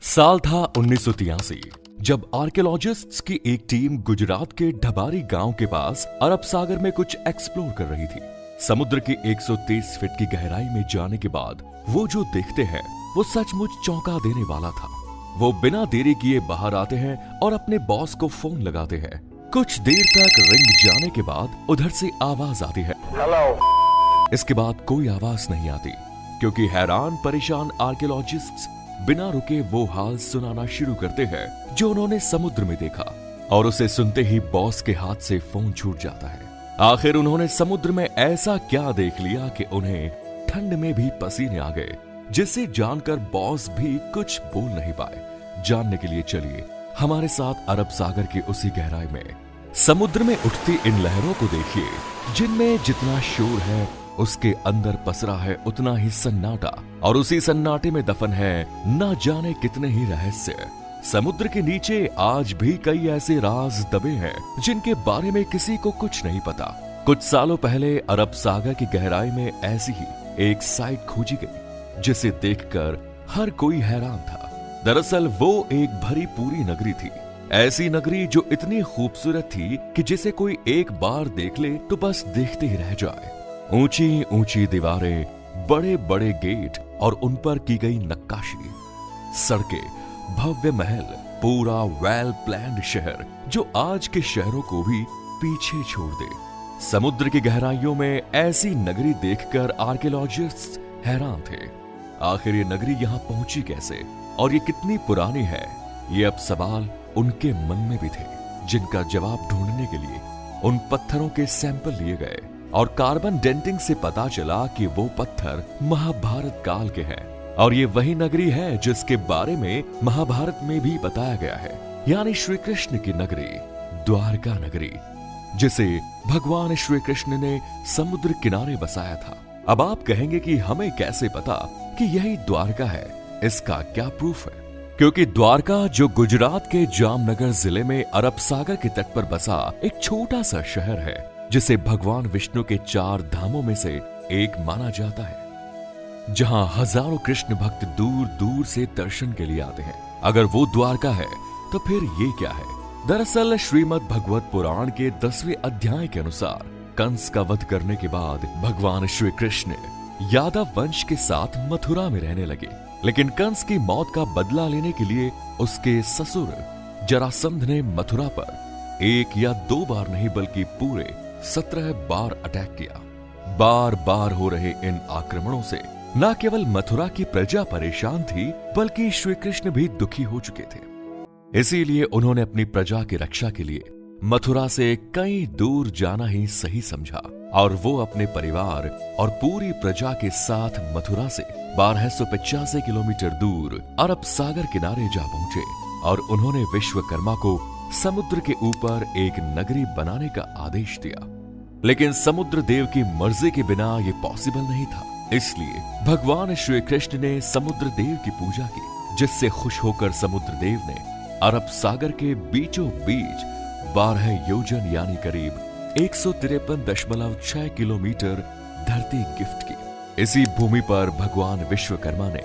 साल था 1983 जब आर्कियोलॉजिस्ट्स की एक टीम गुजरात के ढबारी गांव के पास अरब सागर में कुछ एक्सप्लोर कर रही थी। समुद्र की 130 फीट की गहराई में जाने के बाद वो जो देखते हैं वो सचमुच चौंका देने वाला था। वो बिना देरी किए बाहर आते हैं और अपने बॉस को फोन लगाते हैं। कुछ देर तक रिंग जाने के बाद उधर से आवाज आती है, हेलो। इसके बाद कोई आवाज नहीं आती क्योंकि हैरान परेशान आर्कियोलॉजिस्ट्स बिना रुके वो हाल सुनाना शुरू करते हैं जो उन्होंने समुद्र में देखा, और उसे सुनते ही बॉस के हाथ से फोन छूट जाता है। आखिर उन्होंने समुद्र में ऐसा क्या देख लिया कि उन्हें ठंड में भी पसीने आ गए, जिसे जानकर बॉस भी कुछ बोल नहीं पाए। जानने के लिए चलिए हमारे साथ अरब सागर की उसी गहराई में। समुद्र में उठती इन लहरों को देखिए, जिनमें जितना शोर है उसके अंदर पसरा है उतना ही सन्नाटा, और उसी सन्नाटे में दफन है न जाने कितने ही रहस्य। समुद्र के नीचे आज भी कई ऐसे राज दबे हैं जिनके बारे में किसी को कुछ नहीं पता। कुछ सालों पहले अरब सागर की गहराई में ऐसी ही एक साइट खोजी गई जिसे देखकर हर कोई हैरान था। दरअसल वो एक भरी पूरी नगरी थी, ऐसी नगरी जो इतनी खूबसूरत थी कि जिसे कोई एक बार देख ले तो बस देखते ही रह जाए। ऊंची ऊंची दीवारें, बड़े बड़े गेट और उन पर की गई नक्काशी, सड़कें, भव्य महल, पूरा वेल प्लान्ड शहर जो आज के शहरों को भी पीछे छोड़ दे। समुद्र की गहराइयों में ऐसी नगरी देखकर आर्कियोलॉजिस्ट्स हैरान थे। आखिर ये नगरी यहाँ पहुंची कैसे और ये कितनी पुरानी है, ये अब सवाल उनके मन में भी थे, जिनका जवाब ढूंढने के लिए उन पत्थरों के सैंपल लिए गए और कार्बन डेंटिंग से पता चला कि वो पत्थर महाभारत काल के हैं, और ये वही नगरी है जिसके बारे में महाभारत में भी बताया गया है, यानी श्री कृष्ण की नगरी, द्वारका नगरी, जिसे भगवान श्री कृष्ण ने समुद्र किनारे बसाया था। अब आप कहेंगे कि हमें कैसे पता कि यही द्वारका है, इसका क्या प्रूफ है? क्योंकि द्वारका जो गुजरात के जामनगर जिले में अरब सागर के तट पर बसा एक छोटा सा शहर है, जिसे भगवान विष्णु के 4 धामों में से एक माना जाता है, जहां हजारों कृष्ण भक्त दूर दूर से दर्शन के लिए आते हैं। अगर वो द्वारका है तो फिर ये क्या है? दरअसल श्रीमद् भगवत पुराण के 10वें अध्याय के अनुसार कंस का वध करने के बाद भगवान श्री कृष्ण यादव वंश के साथ मथुरा में रहने लगे, लेकिन कंस की मौत का बदला लेने के लिए उसके ससुर जरासंध ने मथुरा पर 1 या 2 बार नहीं बल्कि पूरे 17 बार अटैक किया। बार बार हो रहे इन आक्रमणों से न केवल मथुरा की प्रजा परेशान थी बल्कि श्री कृष्ण भी दुखी हो चुके थे। इसीलिए उन्होंने अपनी प्रजा की रक्षा के लिए मथुरा से कहीं दूर जाना ही सही समझा, और वो अपने परिवार और पूरी प्रजा के साथ मथुरा से 1285 किलोमीटर दूर अरब सागर किनारे जा पहुंचे, और उन्होंने विश्वकर्मा को समुद्र के ऊपर एक नगरी बनाने का आदेश दिया। लेकिन समुद्र देव की मर्जी के बिना ये पॉसिबल नहीं था, इसलिए भगवान श्री कृष्ण ने समुद्र देव की पूजा की, जिससे खुश होकर समुद्र देव ने अरब सागर के बीचों बीच 12 योजन यानी करीब 153.6 किलोमीटर धरती गिफ्ट की। इसी भूमि पर भगवान विश्वकर्मा ने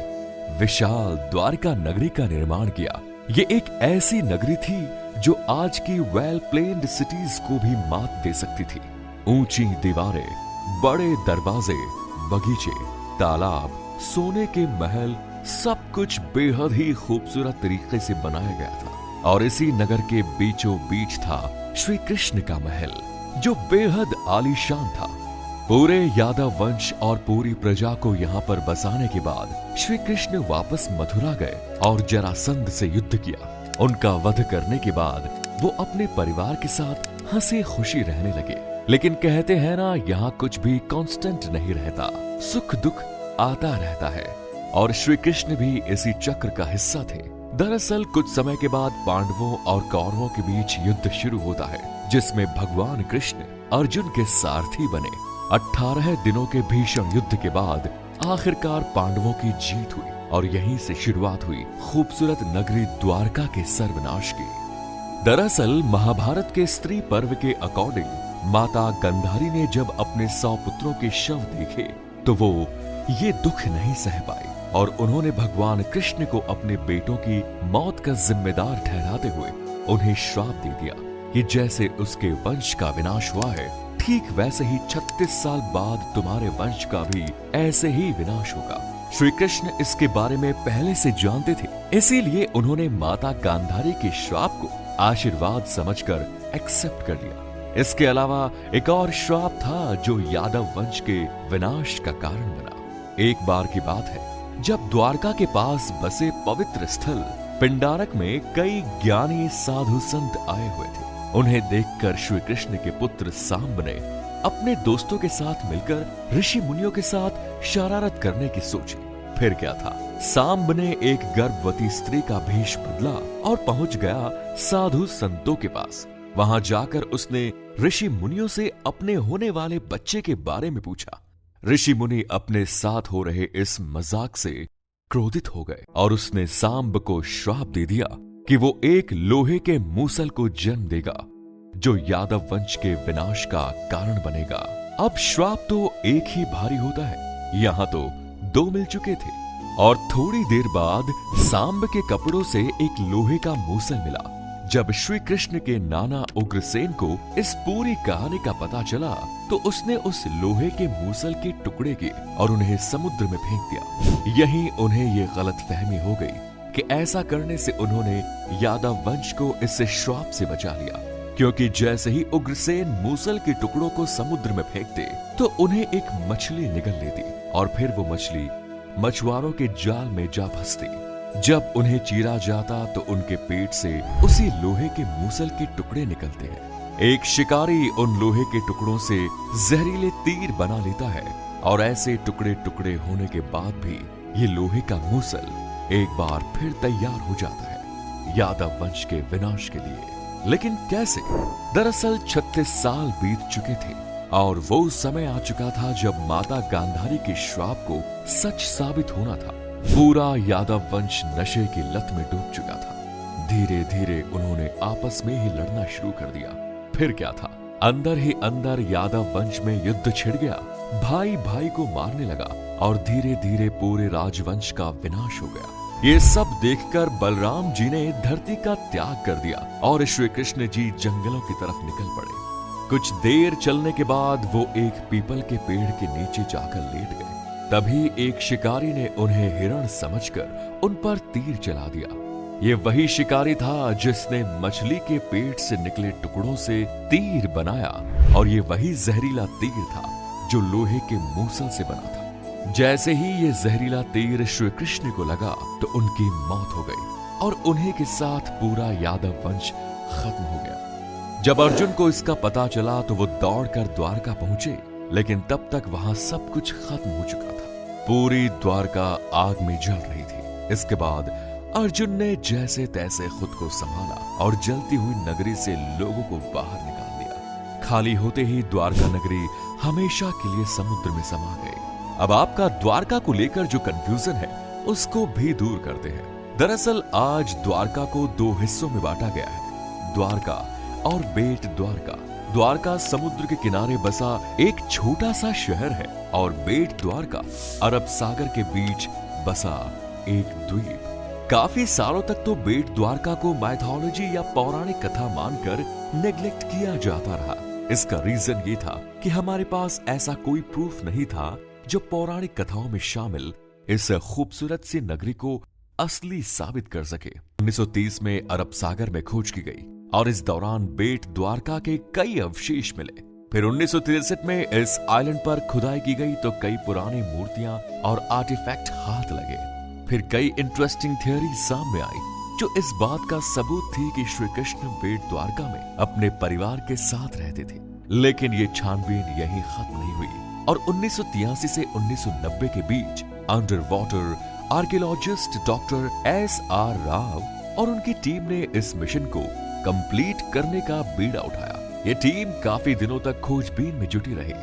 विशाल द्वारका नगरी का निर्माण किया। ये एक ऐसी नगरी थी जो आज की वेल प्लेन्ड सिटीज को भी मात दे सकती थी। ऊंची दीवारें, बड़े दरवाजे, बगीचे, तालाब, सोने के महल, सब कुछ बेहद ही खूबसूरत तरीके से बनाया गया था। और इसी नगर के बीचों बीच था श्री कृष्ण का महल, जो बेहद आलीशान था। पूरे यादव वंश और पूरी प्रजा को यहाँ पर बसाने के बाद श्री कृष्ण वापस मथुरा गए और जरासंध से युद्ध किया। उनका वध करने के बाद वो अपने परिवार के साथ हंसी खुशी रहने लगे। लेकिन कहते हैं ना, यहाँ कुछ भी कांस्टेंट नहीं रहता, सुख दुख आता रहता है, और श्री कृष्ण भी इसी चक्र का हिस्सा थे। दरअसल कुछ समय के बाद पांडवों और कौरवों के बीच युद्ध शुरू होता है, जिसमें भगवान कृष्ण अर्जुन के सारथी बने। 18 दिनों के भीषण युद्ध के बाद आखिरकार पांडवों की जीत हुई, और यहीं से शुरुआत हुई खूबसूरत नगरी द्वारका के सर्वनाश की। दरअसल महाभारत के स्त्री पर्व के अकॉर्डिंग माता गंधारी ने जब अपने 100 पुत्रों के शव देखे तो वो ये दुख नहीं सह पाई। और उन्होंने भगवान कृष्ण को अपने बेटों की मौत का जिम्मेदार ठहराते हुए उन्हें श्राप दे दिया कि जैसे उसके वंश का विनाश हुआ है, ठीक वैसे ही 36 साल बाद तुम्हारे वंश का भी ऐसे ही विनाश होगा। श्री कृष्ण इसके बारे में पहले से जानते थे, इसीलिए उन्होंने माता गांधारी के श्राप को आशीर्वाद समझकर एक्सेप्ट कर लिया। इसके अलावा एक और श्राप था जो यादव वंश के विनाश का कारण बना। एक बार की बात है, जब द्वारका के पास बसे पवित्र स्थल पिंडारक में कई ज्ञानी साधु संत आए हुए थे। उन्हें देखकर श्री कृष्ण के पुत्र सांब ने अपने दोस्तों के साथ मिलकर ऋषि मुनियों के साथ शरारत करने की सोची। फिर क्या था, सांब ने एक गर्भवती स्त्री का भेष बदला और पहुंच गया साधु संतों के पास। वहां जाकर उसने ऋषि मुनियों से अपने होने वाले बच्चे के बारे में पूछा। ऋषि मुनि अपने साथ हो रहे इस मजाक से क्रोधित हो गए और उसने सांब को श्राप दे दिया कि वो एक लोहे के मूसल को जन्म देगा जो यादव वंश के विनाश का कारण बनेगा। अब श्राप तो एक ही भारी होता है, यहाँ तो 2 मिल चुके थे। और थोड़ी देर बाद सांब के कपड़ों से एक लोहे का मूसल मिला। जब श्री कृष्ण के नाना उग्रसेन को इस पूरी कहानी का पता चला तो उसने उस लोहे के मूसल के टुकड़े किए और उन्हें समुद्र में फेंक दिया। यहीं उन्हें ये गलतफहमी हो गई कि ऐसा करने से उन्होंने यादव वंश को इस श्राप से बचा लिया, क्योंकि जैसे ही उग्रसेन मूसल के टुकड़ों को समुद्र में फेंकते तो उन्हें एक मछली निगल लेती और फिर वो मछली मछुआरों के जाल में जा फंसती। जब उन्हें चीरा जाता तो उनके पेट से उसी लोहे के मूसल के टुकड़े निकलते हैं। एक शिकारी उन लोहे के टुकड़ों से जहरीले तीर बना लेता है और ऐसे टुकड़े टुकड़े होने के बाद भी ये लोहे का मूसल एक बार फिर तैयार हो जाता है यादव वंश के विनाश के लिए। लेकिन कैसे? दरअसल 36 साल बीत चुके थे और वो समय आ चुका था जब माता गांधारी के श्राप को सच साबित होना था। पूरा यादव वंश नशे की लत में डूब चुका था। धीरे धीरे उन्होंने आपस में ही लड़ना शुरू कर दिया। फिर क्या था, अंदर ही अंदर यादव वंश में युद्ध छिड़ गया। भाई भाई को मारने लगा और धीरे धीरे पूरे राजवंश का विनाश हो गया। ये सब देखकर बलराम जी ने धरती का त्याग कर दिया और श्री कृष्ण जी जंगलों की तरफ निकल पड़े। कुछ देर चलने के बाद वो एक पीपल के पेड़ के नीचे जाकर लेट गए। तभी एक शिकारी ने उन्हें हिरण समझकर उन पर तीर चला दिया। ये वही शिकारी था जिसने मछली के पेट से निकले टुकड़ों से तीर बनाया और ये वही जहरीला तीर था जो लोहे के मूसल से बना था। जैसे ही ये जहरीला तीर श्री कृष्ण को लगा तो उनकी मौत हो गई और उन्हीं के साथ पूरा यादव वंश खत्म हो गया। जब अर्जुन को इसका पता चला तो वो दौड़कर द्वारका पहुंचे, लेकिन तब तक वहां सब कुछ खत्म हो चुका था। पूरी द्वारका आग में जल रही थी। इसके बाद अर्जुन ने जैसे तैसे खुद को संभाला और जलती हुई नगरी से लोगों को बाहर निकाल दिया। खाली होते ही द्वारका नगरी हमेशा के लिए समुद्र में समा गई। अब आपका द्वारका को लेकर जो कंफ्यूजन है उसको भी दूर करते हैं। दरअसल आज द्वारका को 2 हिस्सों में बांटा गया है, द्वारका और बेट द्वारका। द्वारका समुद्र के किनारे बसा एक छोटा सा शहर है और बेट द्वारका अरब सागर के बीच बसा एक द्वीप। काफी सालों तक तो बेट द्वारका को माइथोलॉजी या पौराणिक कथा मानकर नेग्लेक्ट किया जाता रहा। इसका रीजन ये था कि हमारे पास ऐसा कोई प्रूफ नहीं था जो पौराणिक कथाओं में शामिल इस खूबसूरत सी नगरी को असली साबित कर सके। 1930 में अरब सागर में खोज की गई और इस दौरान बेट द्वारका के कई अवशेष मिले। फिर 1963 में इस आइलैंड पर खुदाई की गई तो कई पुरानी मूर्तियां और आर्टिफैक्ट हाथ लगे। फिर कई इंटरेस्टिंग थ्योरी सामने आई जो इस बात का सबूत थी कि श्री कृष्ण बेट द्वारका में अपने परिवार के साथ रहते थे। लेकिन ये छानबीन यहीं खत्म नहीं हुई और 1983 से 1990 के बीच under water archaeologist doctor S.R. Rao और उनकी टीम ने इस मिशन को कंप्लीट करने का बीड़ा उठाया। ये टीम काफी दिनों तक खोजबीन में जुटी रही।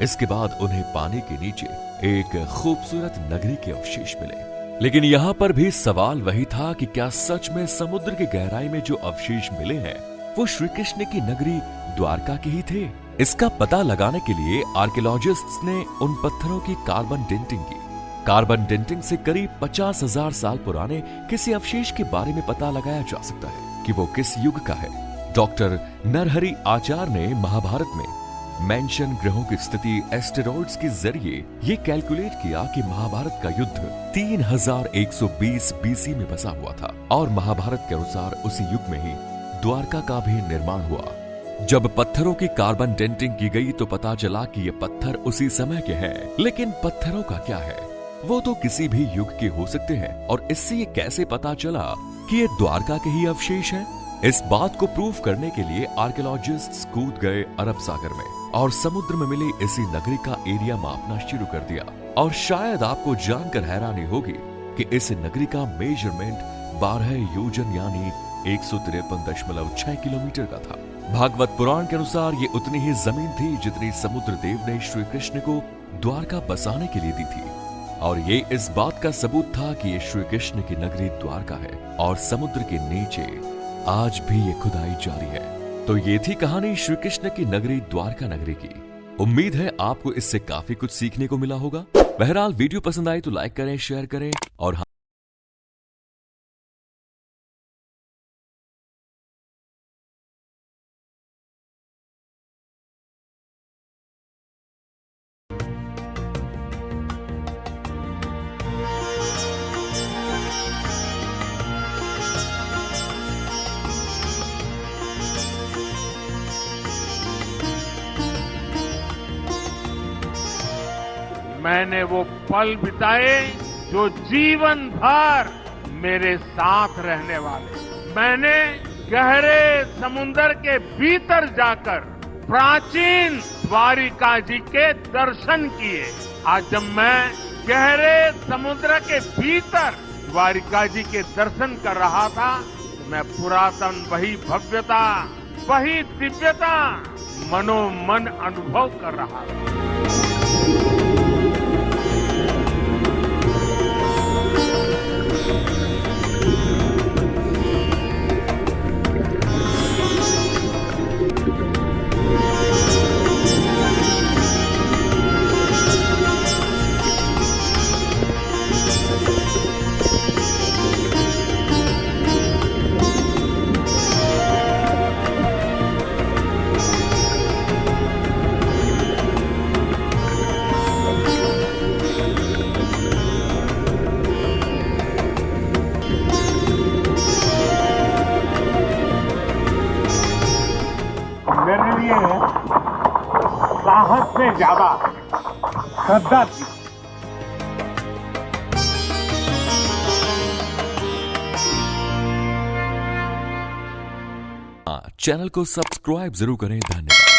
इसके बाद उन्हें पानी के नीचे एक खूबसूरत नगरी के अवशेष मिले। लेकिन यहाँ पर भी सवाल वही था कि क्या सच में समुद्र की गहराई में जो अवशेष मिले हैं वो श्री कृष्ण की नगरी द्वारका के ही थे? इसका पता लगाने के लिए आर्कियोलॉजिस्ट्स ने उन पत्थरों की कार्बन डेंटिंग की कार्बन डेटिंग से करीब 50,000 साल पुराने किसी अवशेष के बारे में पता लगाया जा सकता है कि वो किस युग का है। डॉक्टर नरहरि आचार्य ने महाभारत में मेंशन ग्रहों की स्थिति एस्टेरॉइड्स के जरिए ये कैलकुलेट किया कि महाभारत का युद्ध 3120 बीसी में बसा हुआ था और महाभारत के अनुसार उसी युग में ही द्वारका का भी निर्माण हुआ। जब पत्थरों की कार्बन डेटिंग की गई तो पता चला कि ये पत्थर उसी समय के हैं, लेकिन पत्थरों का क्या है, वो तो किसी भी युग के हो सकते हैं। और इससे ये कैसे पता चला कि ये द्वारका के ही अवशेष हैं? इस बात को प्रूव करने के लिए आर्कियोलॉजिस्ट्स कूद गए अरब सागर में और समुद्र में मिली इसी नगरी का एरिया मापना शुरू कर दिया। और शायद आपको जानकर हैरानी होगी कि इस नगरी का मेजरमेंट 12 योजन यानी 153.6 किलोमीटर का था। भागवत पुराण के अनुसार ये उतनी ही जमीन थी जितनी समुद्र देव ने श्री कृष्ण को द्वारका बसाने के लिए दी थी। और ये इस बात का सबूत था कि ये श्री कृष्ण की नगरी द्वारका है और समुद्र के नीचे आज भी ये खुदाई जारी है। तो ये थी कहानी श्री कृष्ण की नगरी द्वारका नगरी की। उम्मीद है आपको इससे काफी कुछ सीखने को मिला होगा। बहरहाल वीडियो पसंद आई तो लाइक करें, शेयर करें और मैंने वो पल बिताए जो जीवन भर मेरे साथ रहने वाले। मैंने गहरे समुद्र के भीतर जाकर प्राचीन द्वारिका जी के दर्शन किए। आज जब मैं गहरे समुद्र के भीतर द्वारिका जी के दर्शन कर रहा था तो मैं पुरातन वही भव्यता, वही दिव्यता मनोमन अनुभव कर रहा था। मेरे लिए साहस से ज्यादा श्रद्धा थी। चैनल को सब्सक्राइब जरूर करें। धन्यवाद।